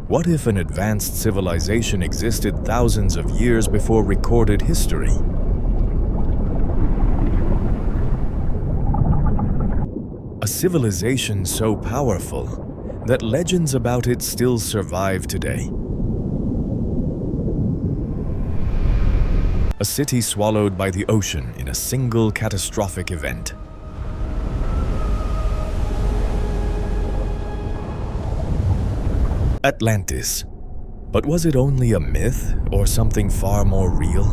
What if an advanced civilization existed thousands of years before recorded history? A civilization so powerful that legends about it still survive today. A city swallowed by the ocean in a single catastrophic event. Atlantis. But was it only a myth or something far more real?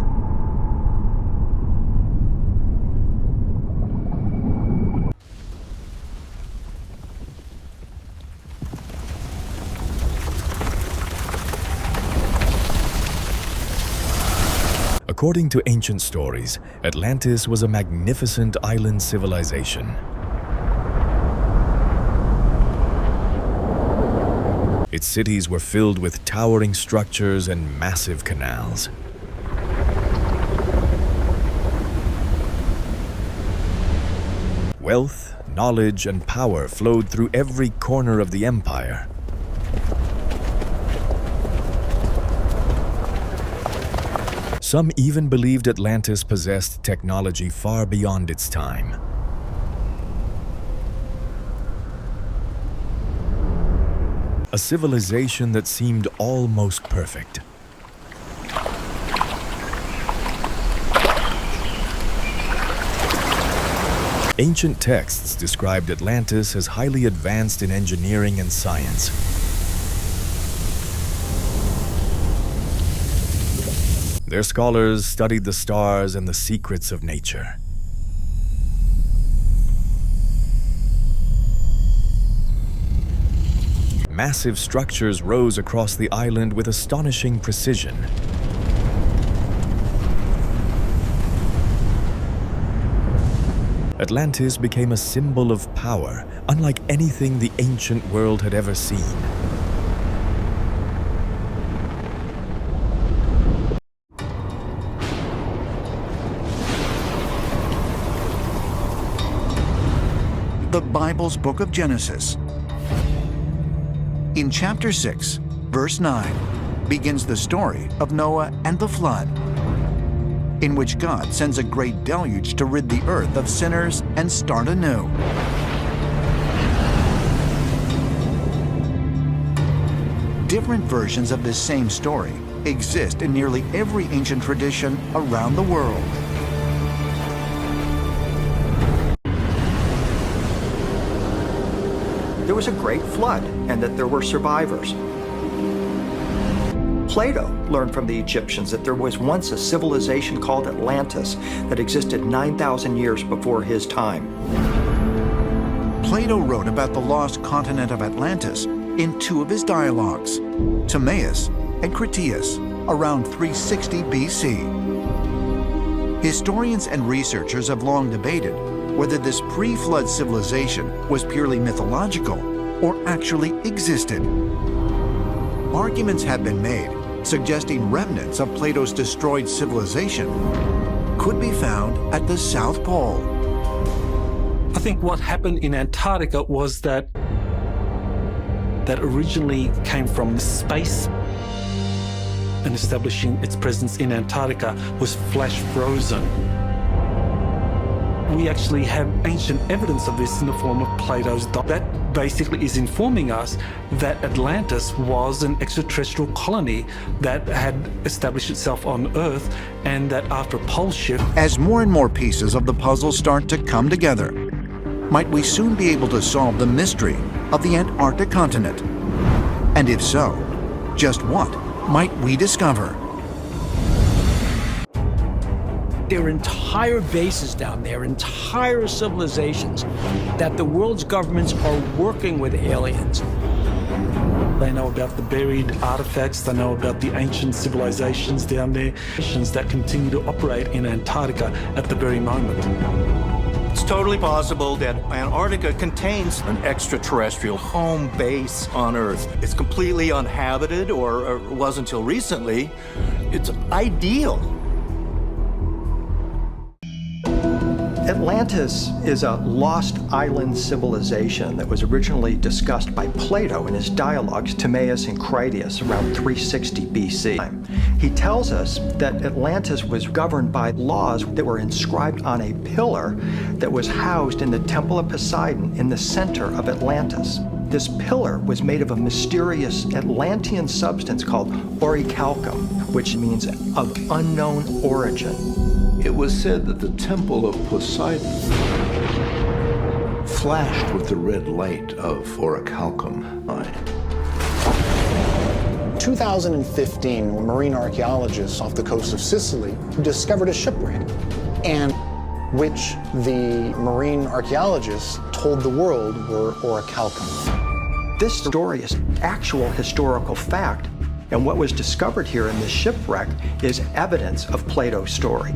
According to ancient stories, Atlantis was a magnificent island civilization. Its cities were filled with towering structures and massive canals. Wealth, knowledge, and power flowed through every corner of the empire. Some even believed Atlantis possessed technology far beyond its time. A civilization that seemed almost perfect. Ancient texts described Atlantis as highly advanced in engineering and science. Their scholars studied the stars and the secrets of nature. Massive structures rose across the island with astonishing precision. Atlantis became a symbol of power, unlike anything the ancient world had ever seen. The Bible's book of Genesis. In chapter 6, verse 9, begins the story of Noah and the flood, in which God sends a great deluge to rid the earth of sinners and start anew. Different versions of this same story exist in nearly every ancient tradition around the world. There was a great flood and that there were survivors. Plato learned from the Egyptians that there was once a civilization called Atlantis that existed 9,000 years before his time. Plato wrote about the lost continent of Atlantis in two of his dialogues, Timaeus and Critias, around 360 BC. Historians and researchers have long debated whether this pre-flood civilization was purely mythological or actually existed. Arguments have been made suggesting remnants of Plato's destroyed civilization could be found at the South Pole. I think what happened in Antarctica was that originally came from space, and establishing its presence in Antarctica was flash frozen. We actually have ancient evidence of this in the form of Plato's That basically is informing us that Atlantis was an extraterrestrial colony that had established itself on Earth, and that after a pole shift... As more and more pieces of the puzzle start to come together, might we soon be able to solve the mystery of the Antarctic continent? And if so, just what might we discover? There are entire bases down there, entire civilizations, that the world's governments are working with aliens. They know about the buried artifacts, they know about the ancient civilizations down there, that continue to operate in Antarctica at the very moment. It's totally possible that Antarctica contains an extraterrestrial home base on Earth. It's completely uninhabited, or was until recently. It's ideal. Atlantis is a lost island civilization that was originally discussed by Plato in his dialogues Timaeus and Critias around 360 BC. He tells us that Atlantis was governed by laws that were inscribed on a pillar that was housed in the Temple of Poseidon in the center of Atlantis. This pillar was made of a mysterious Atlantean substance called orichalcum, which means of unknown origin. It was said that the Temple of Poseidon flashed with the red light of orichalcum. 2015, marine archaeologists off the coast of Sicily discovered a shipwreck, and which the marine archaeologists told the world were orichalcum. This story is actual historical fact, and what was discovered here in this shipwreck is evidence of Plato's story.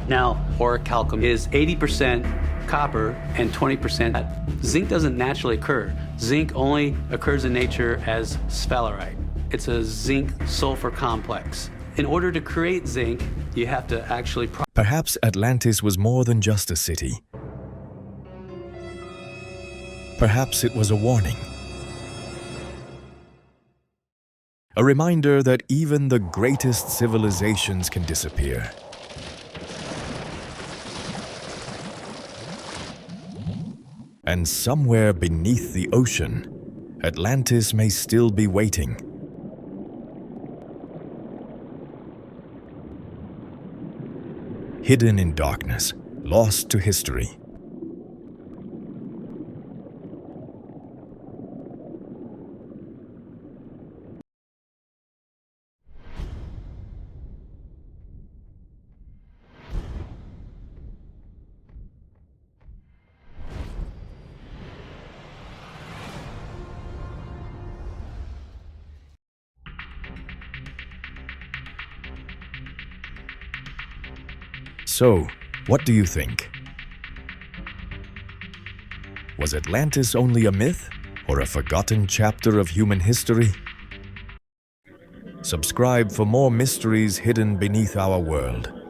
Now, orichalcum is 80% copper and 20% lead. Zinc doesn't naturally occur. Zinc only occurs in nature as sphalerite. It's a zinc-sulfur complex. In order to create zinc, you have to actually... Perhaps Atlantis was more than just a city. Perhaps it was a warning. A reminder that even the greatest civilizations can disappear. And somewhere beneath the ocean, Atlantis may still be waiting. Hidden in darkness, lost to history. So, what do you think? Was Atlantis only a myth or a forgotten chapter of human history? Subscribe for more mysteries hidden beneath our world.